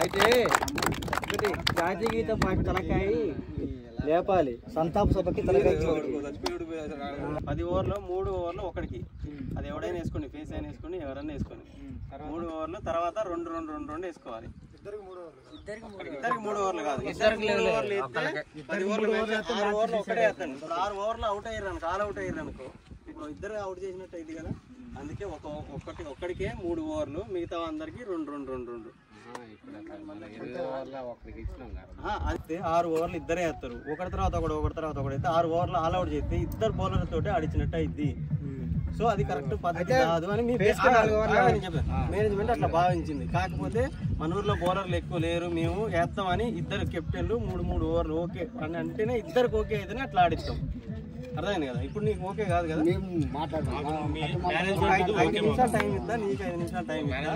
అయితే జాతీయ గీతం పాటి తలకాయ లేపాలి, సంతాప సభకి తలకాయ 10 ఓవర్లో 3 ఓవర్లు ఒకడికి, అది ఎవడైనా వేసుకోండి, ఫేస్ అయినా వేసుకోండి, ఎవరైనా వేసుకోండి. 3 ఓవర్లు తర్వాత 2 వేసుకోవాలి. ఇద్దరికి 3 ఓవర్లు కాదు, ఇద్దరికి 3 ఓవర్లు వేస్తే 10 ఓవర్లు 6 ఓవర్లు ఒకటే వేస్తాను. ఇప్పుడు 6 ఓవర్లు అవుట్ అయ్యారు అనుకో, ఆల్ అవుట్ అయ్యారు అనుకో, ఇప్పుడు ఇద్దరు అవుట్ చేసినట్టు అయింది కదా. అందుకే ఒక్కడికే 3 ఓవర్లు, మిగతా అందరికి 2. అయితే 6 ఓవర్లు ఇద్దరే వేస్తారు, ఒకటి తర్వాత ఒకటి అయితే 6 ఓవర్లు ఆల్ అవుట్ చేస్తే ఇద్దరు బౌలర్ తోటి ఆడిచ్చినట్టు అయింది. సో అది కరెక్ట్ పద్ధతి కాదు అని మేనేజ్మెంట్ అట్లా భావించింది. కాకపోతే మన ఊర్లో బౌలర్లు ఎక్కువ లేరు, మేము వేస్తామని ఇద్దరు కెప్టెన్లు 3 ఓవర్లు ఓకే అని అంటేనే ఇద్దరికి ఓకే అయితేనే అట్లా ఆడిస్తాం. అర్థమైంది కదా. ఇప్పుడు నీకు ఓకే కాదు కదా, 5 నిమిషాలు టైం ఇద్దా, నీకు 5 నిమిషాలు టైం ఇద్దా.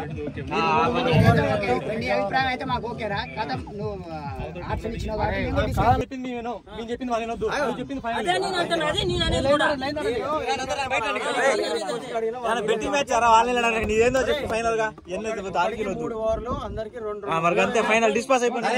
బెట్టింగ్ మ్యాచ్ నీదేందో చెప్పి ఫైనల్ గా 3 ఓవర్లు అందరికి 2 మరి అంతే, ఫైనల్ డిస్పాస్ అయిపోయింది.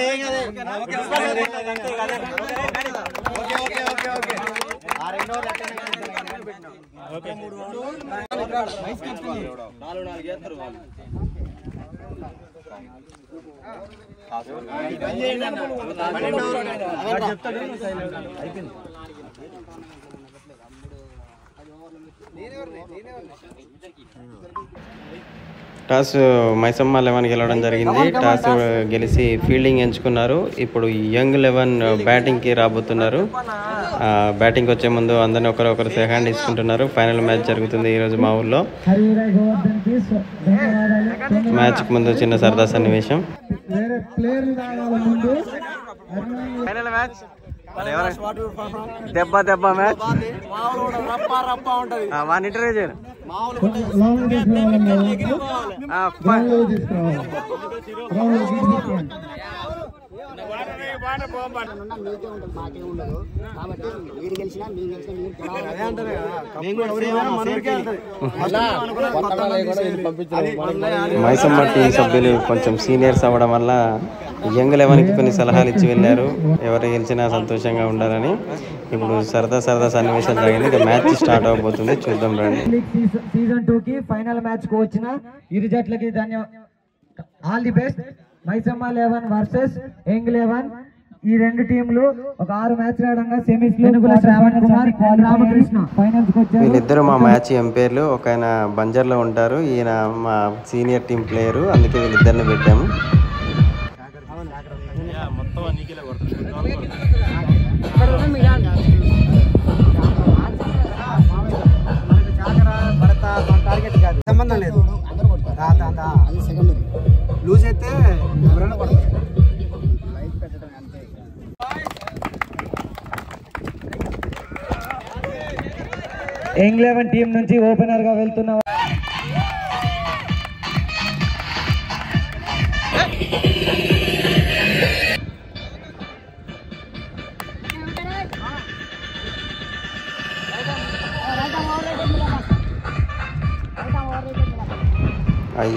టాస్ మైసమ్మ 11 గెలవడం జరిగింది. టాస్ గెలిచి ఫీల్డింగ్ ఎంచుకున్నారు. ఇప్పుడు యంగ్ 11 బ్యాటింగ్కి రాబోతున్నారు. బ్యాటింగ్ వచ్చే ముందు అందరినీ ఒకరు సెకండ్ తీసుకుంటున్నారు. ఫైనల్ మ్యాచ్ జరుగుతుంది ఈరోజు మా ఊళ్ళో. మ్యాచ్కి ముందు చిన్న సరదా సన్నివేశం. ఫైనల్ మ్యాచ్ దెబ్బ మ్యాచ్ వాడిని ఇంటర్వ్యూ చేయాలి. మైసమ్మ టీం సభ్యులు కొంచెం సీనియర్స్ అవ్వడం వల్ల యంగ్ 11కి కొన్ని సలహాలు ఇచ్చి వెళ్ళారు, ఎవరు గెలిచినా సంతోషంగా ఉండాలని. ఇప్పుడు సరదా సన్నివేశాలు జరిగింది. ఇక మ్యాచ్ స్టార్ట్ అవబోతుంది, చూద్దాం రండి. సీజన్ 2 కి ఫైనల్ మ్యాచ్ కు వచ్చిన ఇరు జట్లకి all the best. Maisamma 11 versus young 11. ఈ రెండు టీంలు ఒక 6 మ్యాచ్ ఆడంగా సెమీస్ లో శ్రావణ్ కుమార్, రామకృష్ణ ఫైనల్స్ కి వచ్చారు. వీళ్ళిద్దరు మా మ్యాచ్ ఎంపైర్లు. ఒక ఆయన బంజర్లో ఉంటారు, ఈయన మా సీనియర్ టీం ప్లేయరు, అందుకే వీళ్ళిద్దరిని పెట్టాము. సంబంధం లేదు, లూజ్ అయితే ఎవరైనా పడతారు. యంగ్ 11 టీం నుంచి ఓపెనర్ గా వెళ్తున్న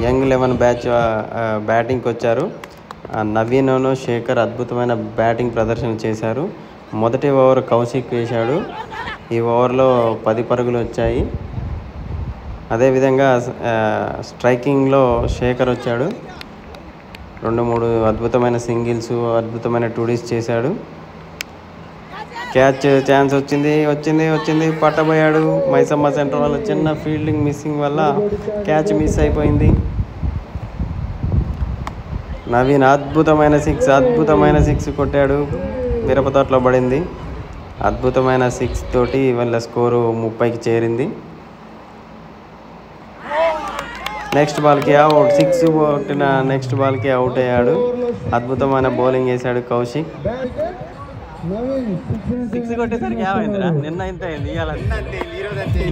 యంగ్ 11 బ్యాచ్ బ్యాటింగ్కి వచ్చారు. నవీన్, శేఖర్ అద్భుతమైన బ్యాటింగ్ ప్రదర్శన చేశారు. మొదటి ఓవర్ కౌశిక్ వేశాడు. ఈ ఓవర్లో 10 పరుగులు వచ్చాయి. అదేవిధంగా స్ట్రైకింగ్లో శేఖర్ వచ్చాడు. 2-3 అద్భుతమైన సింగిల్స్, అద్భుతమైన టూడీస్ చేశాడు. క్యాచ్ ఛాన్స్ వచ్చింది పట్టబోయాడు. మైసమ్మ సెంటర్ వల్ల చిన్న ఫీల్డింగ్ మిస్సింగ్ వల్ల క్యాచ్ మిస్ అయిపోయింది. నవీన్ అద్భుతమైన సిక్స్ కొట్టాడు. మిరపతోటలో పడింది. అద్భుతమైన 6 తోటి వాళ్ళ స్కోరు 30కి చేరింది. నెక్స్ట్ బాల్కి అవుట్. 6 కొట్టిన నెక్స్ట్ బాల్కి అవుట్ అయ్యాడు. అద్భుతమైన బౌలింగ్ వేశాడు కౌశిక్. 6 కొట్టేసరికి ఏమైందిరా? నిన్న ఇంత అయింది, ఇవాళ ఈరోజు అంతే.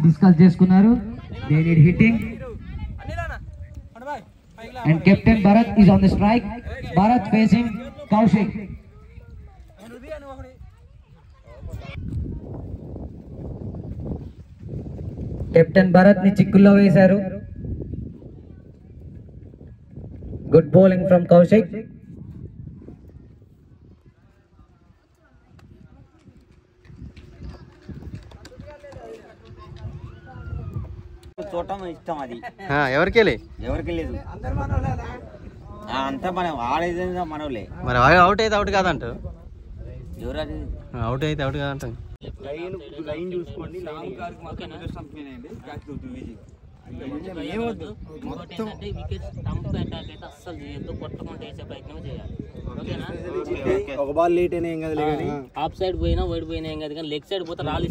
డిస్కస్ చేసుకున్నారు. They need hitting and captain Bharat is on the strike. Bharat facing Kaushik. Captain Bharat ని చిక్కుల్లో వేశారు. Good bowling from Kaushik. చూడటం ఇష్టం అది. ఎవరికి వెళ్ళి ఎవరికి లేదు, అంతా మనం ఆడేది మనోలే. మరి అవుట్ అయితే అవుట్ కాదంట. ఎవరది అవుట్ అయితే అవుట్ కాదంట. లైన్ చూసుకోండి. ఒక బాల్ లేట్ అయినా ఏం కాదు, ఆఫ్ సైడ్ పోయినా వైడ్ పోయినా ఏం కాదు, కానీ లెగ్ సైడ్ పోతే రాళ్ళు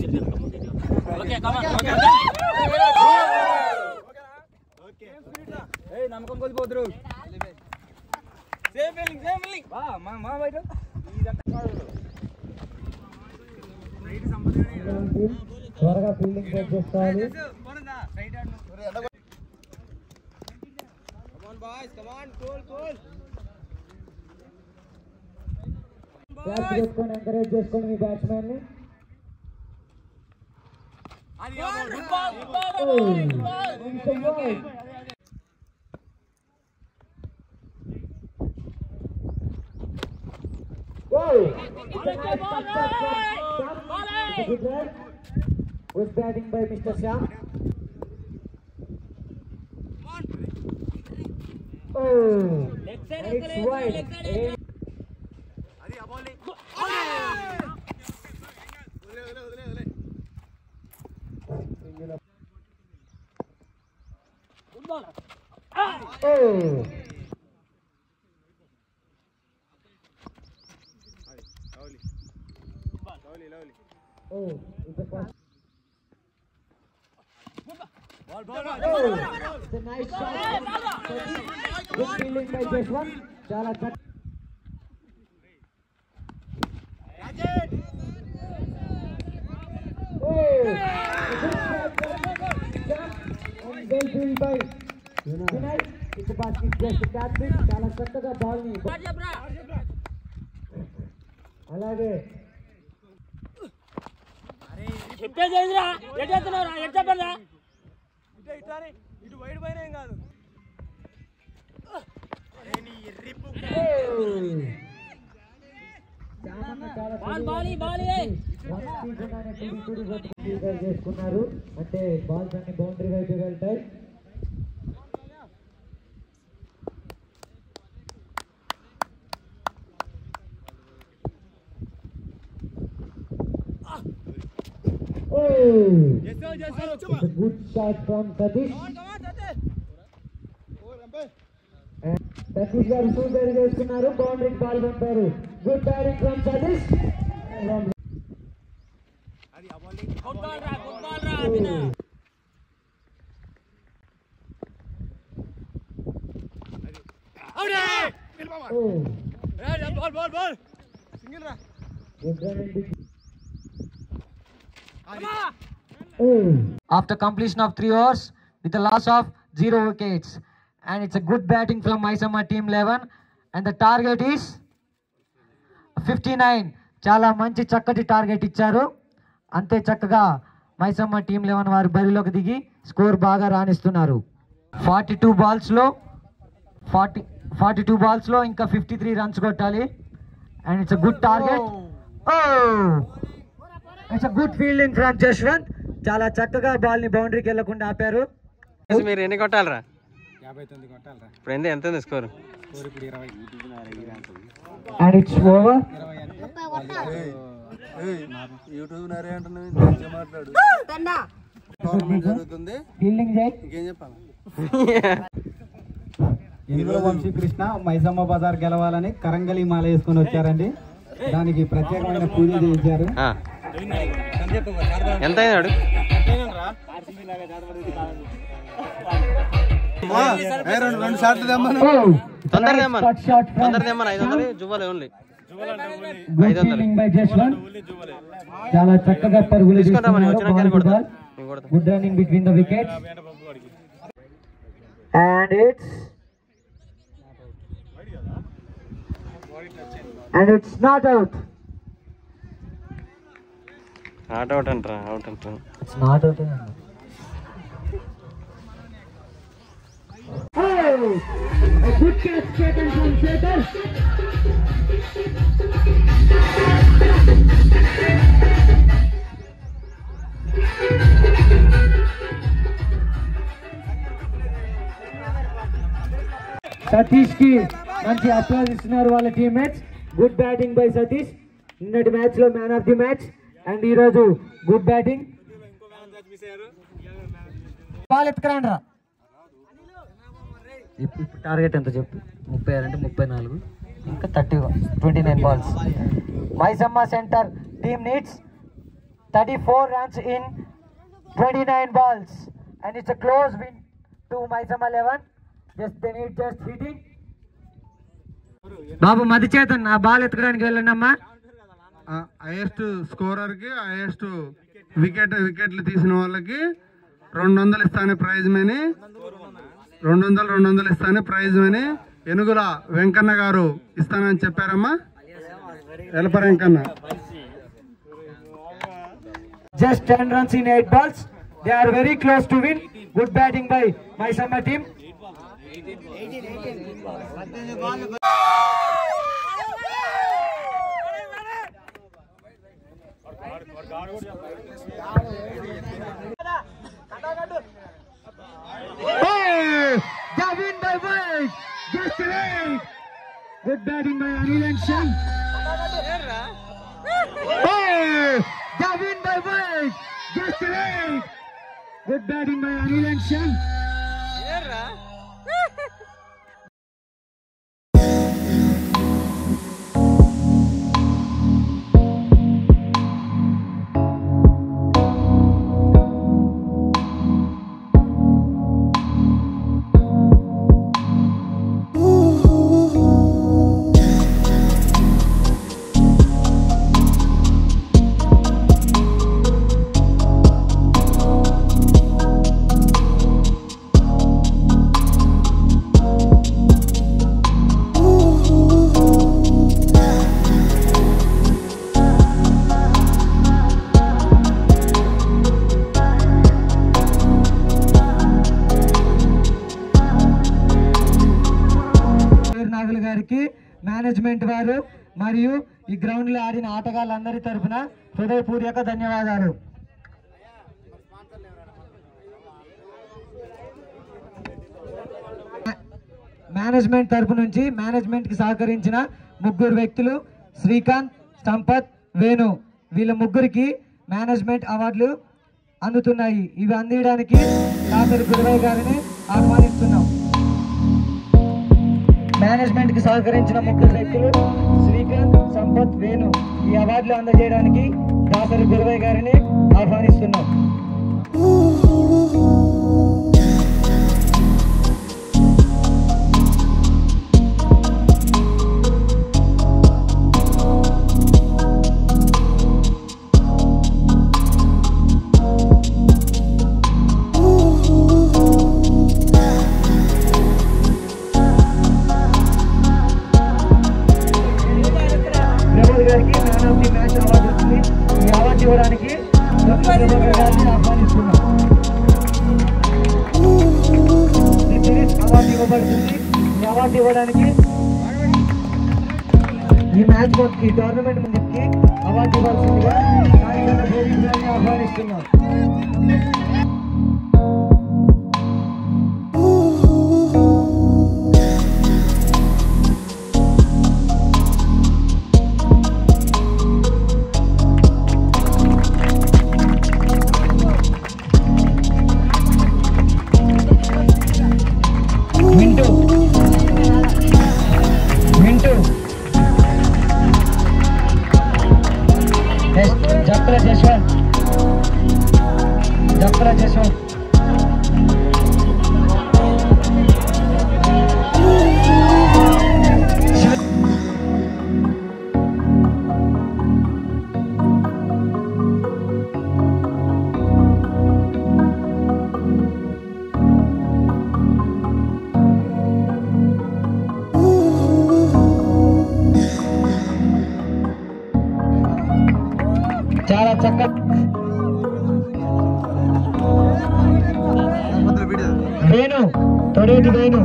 నమ్మకం కోల్పోతురు. త్వరగా ఫీల్డింగ్ చేసుకోవాలి. ఎంకరేజ్ చేసుకోండి మీ బ్యాట్స్మెన్ ని. Good batting by Mr. Shyam. It's wide. It's a pass. It's a nice shot. Good fielding by Jeshwant. Chala cut. Well fielded by Vinay. It's a basket just to catch it. Chala చక్కగా ball ని అలాగే చెప్పేదేదిరా ఎట్టేస్తున్నావురా ఎట్ట చెప్పరా ఇటు wide పైన ఏం కాదు. చేసుకున్నారు అంటే బాల్స్ అన్ని బౌండరీ వైపు వెళ్తాయి. Good shot from Satish. Satish గారు సూపర్ చేసుకున్నారు. బౌండరీకి బాల్ పంపారు. Good batting from Satish. After completion of 3 overs with a loss of 0 wickets, and it's a good batting from Maisama team 11, and the target is 59. చాలా మంచి చక్కటి target ఇచ్చారు. అంతే చక్కగా Maisamma team 11 వారు బరిలోకి దిగి స్కోర్ బాగా రాణిస్తున్నారు. 42 balls లో ఇంకా 53 రన్స్ కొట్టాలి. And it's a good target. It's a good fielding from Jaswanth. చాలా చక్కగా బాల్ ని బౌండరీకి వెళ్లకుండా ఆపారు. మీరు ఎన్ని కొట్టాలరా? 59 కొట్టాలరా. ఇప్పుడు ఎంత ఉంది స్కోర్? ఇప్పుడు 20. And it's over. యూట్యూబ్ నరే అంటున్నావు మాట్లాడు జరుగుతుంది ఇంకేం చెప్పాలి ఇందులో వంశీకృష్ణ మైసమ్మ బజార్ గెలవాలని కరంగలి మాల వేసుకొని వచ్చారండి. దానికి ప్రత్యేకమైన పూజ చేయించారు. ఎంత అయినాడు? రెండు షాట్లు తెమ్మను. తొందర తెమ్మను. 500 జువ్వలే ఓన్లీ. చాలా చక్కగా పరుగులు good running between the wickets and it's not out. Not out అంటరా, అవుట్ అంటరా. It's not out. Oh, a good catch taken from Chetan. Satish కి మంచి అప్లాజ్ ఇస్తున్నారు వాళ్ళ teammates. Good batting by Satish. నిన్నటి మ్యాచ్ లో man of the match and ఈ రోజు గుడ్ బ్యాటింగ్. బాల్ ఎత్తుకురాండి రా. ఇప్పుడు టార్గెట్ ఎంత చెప్పు? 36 అంటే 34 ఇంకా 29 balls. Maisamma centre team needs 34 runs in 29 balls and it's a close win to Maysamma 11. They need just hitting. బాబు మధు చేతన్ ఆ బాల్ ఎత్తుకోవడానికి వెళ్ళండి అమ్మా. హైయెస్ట్ స్కోరర్ కి హైయెస్ట్ వికెట్లు తీసిన వాళ్ళకి 200 ఇస్తానే ప్రైజ్ మనీ. 200 ఇస్తానే ప్రైజ్ మనీ. ఎనుగుల వెంకన్న గారు ఇస్తానని చెప్పారమ్మా. ఎలపర Venkanna. Just 10 runs in 8 balls. They are very close to win. Good batting by Maysamma team. 18. Hey, Javin by White. Just right. Good batting by Anil and Shan. Hey, Javin by White. Just right. Good batting by Anil and Shan. Management వారు మరియు ఈ ground లో ఆడిన ఆటగాళ్ళందరి తరఫున హృదయపూర్వక ధన్యవాదాలు. Management తరఫు నుంచి మేనేజ్మెంట్ కి సహకరించిన 3 వ్యక్తులు శ్రీకాంత్, సంపత్, వేణు వీళ్ళ 3కి మేనేజ్మెంట్ అవార్డులు అందుతున్నాయి. ఇవి అందించడానికి డాక్టర్ గురువయ్య గారిని ఆహ్వానిస్తున్నాం. మేనేజ్మెంట్ కి సహకరించిన 3 వ్యక్తులు శ్రీకాంత్, సంపత్, వేణు ఈ అవార్డులు అందజేయడానికి డాక్టర్ గురువయ్య గారిని ఆహ్వానిస్తున్నాం. గారికి man of the match award వచ్చింది. ఈ అవార్డు ఇవ్వడానికి గారిని ఆహ్వానిస్తున్నాం. అవార్డు ఇవ్వబడుతుంది. ఈ అవార్డు ఇవ్వడానికి ఈ మ్యాచ్ ఈ టోర్నమెంట్ ముందుకి అవార్డు ఇవ్వాల్సిందిగా గారిని ఆహ్వానిస్తున్నాం. జక్కల జశ్వంత్ చాలా చక్కగా వేణు తొడేటి వేణు